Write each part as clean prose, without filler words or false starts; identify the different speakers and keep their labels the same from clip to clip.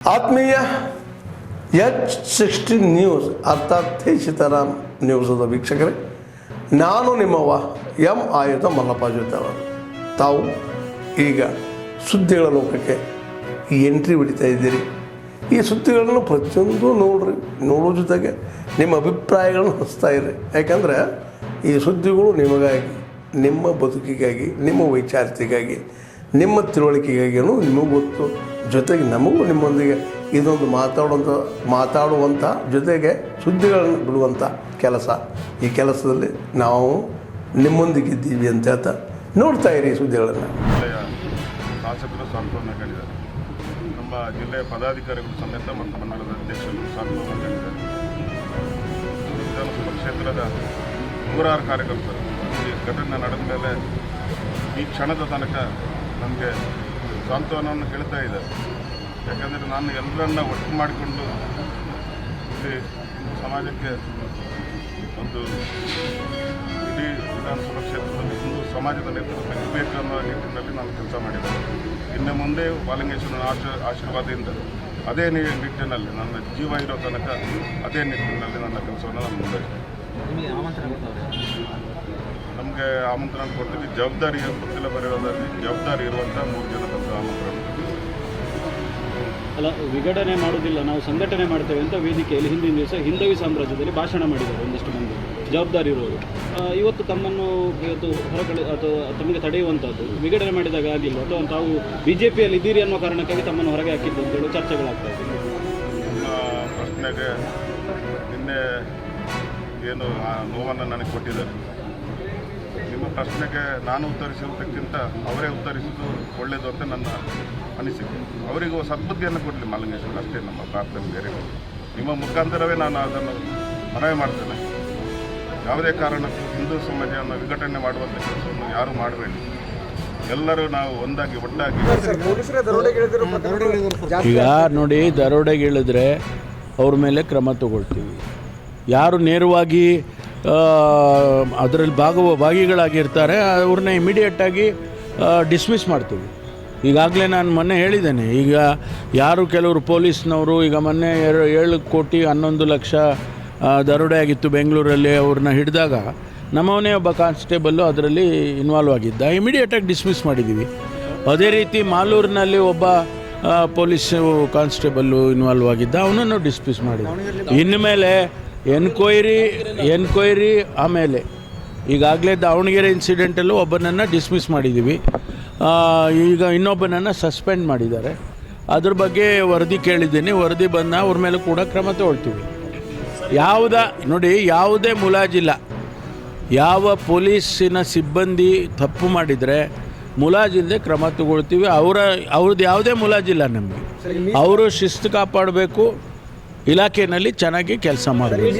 Speaker 1: ಆತ್ಮೀಯ H16 news ಅರ್ಥಾತ್ ಸೀತಾರಾಮ್ ನ್ಯೂಸದ ವೀಕ್ಷಕರೇ, ನಾನು ನಿಮ್ಮವ ಎಂ ಆಯುಧ ಮಲ್ಲಪ್ಪ ಜೊತೆವರು. ತಾವು ಈಗ ಸುದ್ದಿಗಳ ಲೋಕಕ್ಕೆ ಎಂಟ್ರಿ ಹೊಡಿತಾ ಇದ್ದೀರಿ. ಈ ಸುದ್ದಿಗಳನ್ನು ಪ್ರತಿಯೊಂದು ನೋಡೋ ಜೊತೆಗೆ ನಿಮ್ಮ ಅಭಿಪ್ರಾಯಗಳನ್ನು ಹಂಚ್ತಾ ಇರಿ. ಯಾಕಂದರೆ ಈ ಸುದ್ದಿಗಳು ನಿಮಗಾಗಿ, ನಿಮ್ಮ ಬದುಕಿಗಾಗಿ, ನಿಮ್ಮ ವೈಚಾರಿಕೆಗಾಗಿ, ನಿಮ್ಮ ತಿಳುವಳಿಕೆಗಾಗಿಯೂ ನಿಮಗೂ ಗೊತ್ತು. ಜೊತೆಗೆ ನಮಗೂ ನಿಮ್ಮೊಂದಿಗೆ ಇದೊಂದು ಮಾತಾಡುವಂಥ ಜೊತೆಗೆ ಸುದ್ದಿಗಳನ್ನು ಬಿಡುವಂಥ ಕೆಲಸ. ಈ ಕೆಲಸದಲ್ಲಿ ನಾವು ನಿಮ್ಮೊಂದಿಗಿದ್ದೀವಿ ಅಂತ ಹೇಳ್ತಾ ನೋಡ್ತಾ ಇರಿ ಸುದ್ದಿಗಳನ್ನು.
Speaker 2: ಶಾಸಕರು ಸಾಂತ್ವನ ಹೇಳಿದ್ದಾರೆ. ನಮ್ಮ ಜಿಲ್ಲೆಯ ಪದಾಧಿಕಾರಿಗಳು ಸಮೇತ ಮತ್ತು ಮಂಡಲದ ಅಧ್ಯಕ್ಷರು ಸಾಂತ್ವನ ಹೇಳಿದ್ದಾರೆ. ವಿಧಾನಸಭಾ ಕ್ಷೇತ್ರದ 106 ಕಾರ್ಯಕರ್ತರು ಈ ಘಟನೆ ನಡೆದ ಮೇಲೆ ಈ ಕ್ಷಣದ ತನಕ ನಮಗೆ ಸಾಂತ್ವನವನ್ನು ಹೇಳ್ತಾ ಇದ್ದಾರೆ. ಯಾಕಂದರೆ ನಾನು ಎಲ್ಲರನ್ನ ಒಟ್ಟು ಮಾಡಿಕೊಂಡು ಇಲ್ಲಿ ಸಮಾಜಕ್ಕೆ ಒಂದು ಇಡೀ ವಿಧಾನಸಭಾ ಕ್ಷೇತ್ರದಲ್ಲಿ ಹಿಂದೂ ಸಮಾಜದ ನೇತೃತ್ವ ಇರಬೇಕು ಅನ್ನೋ ನಿಟ್ಟಿನಲ್ಲಿ ನಾನು ಕೆಲಸ ಮಾಡಿದ್ದೇನೆ. ಇನ್ನು ಮುಂದೆ ಬಾಲಿಂಗೇಶ್ವರನ ಆಶೀರ್ವಾದದಿಂದ ಅದೇ ನಿಟ್ಟಿನಲ್ಲಿ ನನ್ನ ಜೀವ ಇರೋ ತನಕ ಅದೇ ನಿಟ್ಟಿನಲ್ಲಿ ನನ್ನ ಕೆಲಸವನ್ನು ನಾನು ಮುಂದುವರಿಸ್ತೇನೆ. ನಮಗೆ ಆಮಂತ್ರಣ ಕೊಡ್ತೀವಿ. ಜವಾಬ್ದಾರಿ ಗೊತ್ತಿಲ್ಲ ಬರೆಯೋದ್ರಲ್ಲಿ ಜವಾಬ್ದಾರಿ ಇರುವಂಥ 3 ಜನ ಬಂದು ಆಮಂತ್ರಣ
Speaker 3: ಅಲ್ಲ, ವಿಘಟನೆ ಮಾಡೋದಿಲ್ಲ, ನಾವು ಸಂಘಟನೆ ಮಾಡ್ತೇವೆ ಅಂತ ವೇದಿಕೆಯಲ್ಲಿ ಹಿಂದಿನ ದಿವಸ ಹಿಂದವಿ ಸಾಮ್ರಾಜ್ಯದಲ್ಲಿ ಭಾಷಣ ಮಾಡಿದ್ದಾರೆ ಒಂದಷ್ಟು ಮಂದಿ ಜವಾಬ್ದಾರಿ ಇರೋರು. ಇವತ್ತು ತಮ್ಮನ್ನು ಹೊರಗಡೆ ಅಥವಾ ತಮಗೆ ತಡೆಯುವಂಥದ್ದು ವಿಘಟನೆ ಮಾಡಿದಾಗ ಆಗಿಲ್ಲ, ಅಥವಾ ತಾವು BJPಯಲ್ಲಿ ಇದ್ದೀರಿ ಅನ್ನೋ ಕಾರಣಕ್ಕಾಗಿ ತಮ್ಮನ್ನು ಹೊರಗೆ ಹಾಕಿದ್ದು ಅಂತೇಳಿ ಚರ್ಚೆಗಳಾಗ್ತಾ ಇದೆ.
Speaker 2: ನಿಮ್ಮ ಪ್ರಶ್ನೆಗೆ ನಿನ್ನೆ ಏನು ನೋವನ್ನು ನನಗೆ ಕೊಟ್ಟಿದ್ದಾರೆ. ನಿಮ್ಮ ಪ್ರಶ್ನೆಗೆ ನಾನು ಉತ್ತರಿಸುವುದಕ್ಕಿಂತ ಅವರೇ ಉತ್ತರಿಸುವುದು ಒಳ್ಳೆಯದು ಅಂತ ನನ್ನ ಅನಿಸಿಕೆ. ಅವರಿಗೂ ಸದ್ಬುದ್ಧಿಯನ್ನು ಕೊಡಲಿ ಮಾಲಿಂಗೇಶ್ವರ, ಅಷ್ಟೇ ನಮ್ಮ ಪ್ರಾರ್ಥನೆ. ಬೇರೆ ನಿಮ್ಮ ಮುಖಾಂತರವೇ ನಾನು ಅದನ್ನು ಮನವಿ ಮಾಡ್ತೇನೆ. ಯಾವುದೇ ಕಾರಣಕ್ಕೂ ಹಿಂದೂ ಸಮಾಜವನ್ನು ವಿಘಟನೆ ಮಾಡುವಂಥ ಕೆಲಸವನ್ನು ಯಾರೂ ಮಾಡಬೇಡಿ. ಎಲ್ಲರೂ ನಾವು ಒಂದಾಗಿ ಒಟ್ಟಾಗಿ.
Speaker 4: ಈಗ ನೋಡಿ, ದರೋಡೆಗಿಳಿದ್ರೆ ಅವ್ರ ಮೇಲೆ ಕ್ರಮ ತಗೊಳ್ತೀವಿ. ಯಾರು ನೇರವಾಗಿ ಅದರಲ್ಲಿ ಭಾಗಿಗಳಾಗಿರ್ತಾರೆ ಅವ್ರನ್ನ ಇಮಿಡಿಯೇಟಾಗಿ ಡಿಸ್ಮಿಸ್ ಮಾಡ್ತೀವಿ. ಈಗಾಗಲೇ ನಾನು ಮೊನ್ನೆ ಹೇಳಿದ್ದೇನೆ. ಈಗ ಯಾರು ಕೆಲವರು ಪೊಲೀಸ್ನವರು ಈಗ ಮೊನ್ನೆ 7 ಕೋಟಿ 11 ಲಕ್ಷ ದರೋಡೆ ಆಗಿತ್ತು ಬೆಂಗಳೂರಲ್ಲಿ, ಅವ್ರನ್ನ ಹಿಡಿದಾಗ ನಮ್ಮವನೇ ಒಬ್ಬ ಕಾನ್ಸ್ಟೇಬಲ್ಲು ಅದರಲ್ಲಿ ಇನ್ವಾಲ್ವ್ ಆಗಿದ್ದ, ಇಮಿಡಿಯೇಟಾಗಿ ಡಿಸ್ಮಿಸ್ ಮಾಡಿದ್ದೀವಿ. ಅದೇ ರೀತಿ ಮಾಲೂರಿನಲ್ಲಿ ಒಬ್ಬ ಪೊಲೀಸ್ ಕಾನ್ಸ್ಟೇಬಲ್ಲು ಇನ್ವಾಲ್ವ್ ಆಗಿದ್ದ, ಅವನನ್ನು ಡಿಸ್ಮಿಸ್ ಮಾಡಿದ್ವಿ. ಇನ್ಮೇಲೆ ಎನ್ಕ್ವೈರಿ ಆಮೇಲೆ ಈಗಾಗಲೇ ದಾವಣಗೆರೆ ಇನ್ಸಿಡೆಂಟಲ್ಲೂ ಒಬ್ಬನನ್ನು ಡಿಸ್ಮಿಸ್ ಮಾಡಿದ್ದೀವಿ. ಈಗ ಇನ್ನೊಬ್ಬನನ್ನು ಸಸ್ಪೆಂಡ್ ಮಾಡಿದ್ದಾರೆ. ಅದ್ರ ಬಗ್ಗೆ ವರದಿ ಕೇಳಿದ್ದೀನಿ. ವರದಿ ಬಂದ ಅವ್ರ ಮೇಲೆ ಕೂಡ ಕ್ರಮ ತಗೊಳ್ತೀವಿ. ನೋಡಿ, ಯಾವುದೇ ಮುಲಾಜಿಲ್ಲ. ಯಾವ ಪೊಲೀಸಿನ ಸಿಬ್ಬಂದಿ ತಪ್ಪು ಮಾಡಿದರೆ ಮುಲಾಜಿಲ್ಲದೆ ಕ್ರಮ ತಗೊಳ್ತೀವಿ. ಅವ್ರದ್ದು ಯಾವುದೇ ಮುಲಾಜಿಲ್ಲ ನಮಗೆ. ಅವರು ಶಿಸ್ತು ಕಾಪಾಡಬೇಕು, ಇಲಾಖೆಯಲ್ಲಿ ಚೆನ್ನಾಗಿ ಕೆಲಸ ಮಾಡಬೇಕು.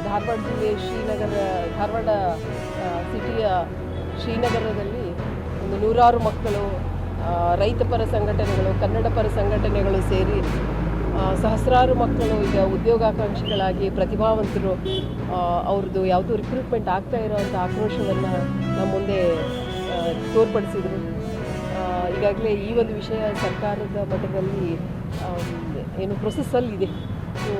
Speaker 5: ಧಾರವಾಡ ಜಿಲ್ಲೆ ಧಾರವಾಡ ಸಿಟಿಯ ಶ್ರೀನಗರದಲ್ಲಿ ಒಂದು 106 ಮಕ್ಕಳು, ರೈತ ಪರ ಸಂಘಟನೆಗಳು, ಕನ್ನಡ ಪರ ಸಂಘಟನೆಗಳು ಸೇರಿ ಸಹಸ್ರಾರು ಮಕ್ಕಳು ಈಗ ಉದ್ಯೋಗಾಕಾಂಕ್ಷಿಗಳಾಗಿ ಪ್ರತಿಭಾವಂತರು ಅವ್ರದ್ದು ಯಾವುದೂ ರಿಕ್ರೂಟ್ಮೆಂಟ್ ಆಗ್ತಾ ಇರೋವಂಥ ಆಕ್ರೋಶವನ್ನು ನಮ್ಮ ಮುಂದೆ ತೋರ್ಪಡಿಸಿದರು. ಈಗಾಗಲೇ ಈ ಒಂದು ವಿಷಯ ಸರ್ಕಾರದ ಮಟ್ಟದಲ್ಲಿ ಏನು ಪ್ರೊಸೆಸ್ಸಲ್ಲಿದೆ. ಸೊ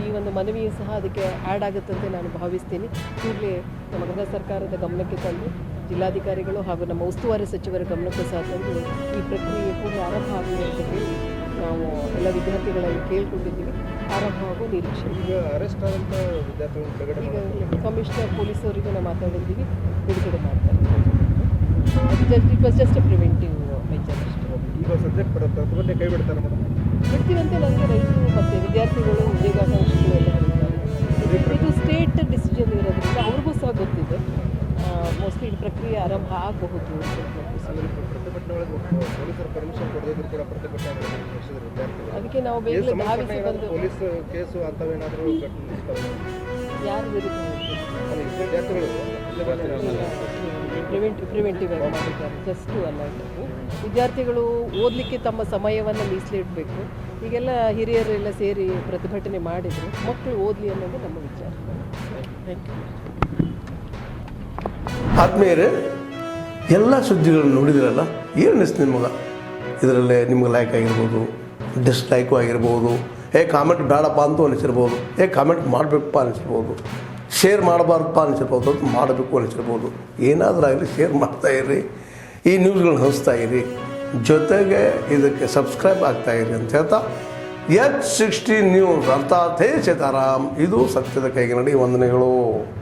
Speaker 5: ಈ ಒಂದು ಮನವಿಯು ಸಹ ಅದಕ್ಕೆ ಆ್ಯಡ್ ಆಗುತ್ತಂತೆ ನಾನು ಭಾವಿಸ್ತೀನಿ. ಕೂಡಲೇ ನಮ್ಮ ಗೃಹ ಸರ್ಕಾರದ ಗಮನಕ್ಕೆ ತಂದು ಜಿಲ್ಲಾಧಿಕಾರಿಗಳು ಹಾಗೂ ನಮ್ಮ ಉಸ್ತುವಾರಿ ಸಚಿವರ ಗಮನಕ್ಕೂ ಸಹ ತಂದು ಈ ಪ್ರಕ್ರಿಯೆ ಕೂಡಲೇ ಆರಂಭ ಆಗಲಿ ಅಂತ ಹೇಳಿ ನಾವು ಎಲ್ಲ ವಿದ್ಯಾರ್ಥಿಗಳಲ್ಲಿ ಕೇಳ್ಕೊಂಡಿದ್ದೀವಿ. ಆರಂಭ ಆಗೋ ನಿರೀಕ್ಷೆ.
Speaker 6: ಈಗ ಅರೆಸ್ಟ್ ಆದಂಥ ವಿದ್ಯಾರ್ಥಿಗಳು
Speaker 5: ಈಗ ಕಮಿಷನರ್ ಪೊಲೀಸವರಿಗೂ ನಾವು ಮಾತಾಡಿದ್ದೀವಿ, ಬಿಡುಗಡೆ ಮಾಡ್ತಾರೆ. It was just A preventive measure ಅಷ್ಟೇ.
Speaker 6: ಈಗ ಸದ್ಯಕ್ಕೆ ಪ್ರತಿಭಟನೆ ಕೈ ಬಿಡ್ತಾರೆ ಮೇಡಮ್?
Speaker 5: ಬಿಡ್ತೀವಂತೆ ನನಗೆ ರೈತರು ಮತ್ತು ವಿದ್ಯಾರ್ಥಿಗಳು ಉದ್ಯೋಗಾಕಾಂಕ್ಷಿಗಳು ಎಲ್ಲ ಹೇಳ್ತಾರೆ. ಇದು ಸ್ಟೇಟ್ ಡಿಸಿಷನ್ ಇರೋದ್ರಿಂದ ಅವ್ರಿಗೂ ಸಹ ಗೊತ್ತಿದೆ. ಮೋಸ್ಟ್ಲಿ ಈ ಪ್ರಕ್ರಿಯೆ ಆರಂಭ ಆಗಬಹುದು.
Speaker 6: ಪ್ರತಿಭಟನೆ ಒಳಗೆ ಪೊಲೀಸರು ಪರ್ಮಿಷನ್ ಕೊಡದಿದ್ರು ಕೂಡ ಪ್ರತಿಭಟನೆ ನಡೆಸಿದ್ರು ವಿದ್ಯಾರ್ಥಿಗಳು.
Speaker 5: ಅದಕ್ಕೆ ನಾವು ಬೇಗನೆ ಧಾವಿಸಿ ಬಂದು
Speaker 6: ಪೊಲೀಸ್ ಕೇಸು ಅಂಥವೇನಾದರೂ
Speaker 5: ಯಾರು ವಿರುದ್ಧ
Speaker 6: ವಿದ್ಯಾರ್ಥಿಗಳು
Speaker 5: ಪ್ರಿವೆಂಟಿವ್ ಆಗಿ ಮಾಡಿದ್ದಾರೆ. Just alert. ವಿದ್ಯಾರ್ಥಿಗಳು ಓದಲಿಕ್ಕೆ ತಮ್ಮ ಸಮಯವನ್ನು ಮೀಸಲಿಡಬೇಕು. ಈಗೆಲ್ಲ ಹಿರಿಯರೆಲ್ಲ ಸೇರಿ ಪ್ರತಿಭಟನೆ ಮಾಡಿದರು. ಮಕ್ಕಳು ಓದಲಿ ಅನ್ನೋದು ನಮ್ಮ ವಿಚಾರ. Thank you.
Speaker 1: ಆದ್ಮೇಲೆ ಎಲ್ಲ ಸುದ್ದಿಗಳನ್ನು ನೋಡಿದ್ರಲ್ಲ, ಏನು ಅನಿಸ್ತು ನಿಮಗೆ? ಇದರಲ್ಲೇ ನಿಮ್ಗೆ ಲೈಕ್ ಆಗಿರ್ಬೋದು, ಡಿಸ್ಲೈಕು ಆಗಿರ್ಬೋದು, ಕಾಮೆಂಟ್ ಬೇಡಪ್ಪ ಅಂತೂ ಅನಿಸಿರ್ಬೋದು, ಕಾಮೆಂಟ್ ಮಾಡಬೇಕಪ್ಪ ಅನಿಸಿರ್ಬೋದು, ಶೇರ್ ಮಾಡಬಾರ್ದಪ್ಪ ಅನಿಸಿರ್ಬೋದು, ಅದು ಮಾಡಬೇಕು ಅನಿಸಿರ್ಬೋದು. ಏನಾದರೂ ಆಗಲಿ ಶೇರ್ ಮಾಡ್ತಾಯಿರಿ, ಈ ನ್ಯೂಸ್ಗಳನ್ನ ಹಂಚ್ತಾ ಇರಿ, ಜೊತೆಗೆ ಇದಕ್ಕೆ ಸಬ್ಸ್ಕ್ರೈಬ್ ಆಗ್ತಾಯಿರಿ ಅಂತ ಹೇಳ್ತಾ H16 ನ್ಯೂಸ್ ಅರ್ಥಾತ್ ಹೇ ಸೀತಾರಾಮ್, ಇದು ಸತ್ಯದ ಕೈಗೆ ನಡಿ. ವಂದನೆಗಳು.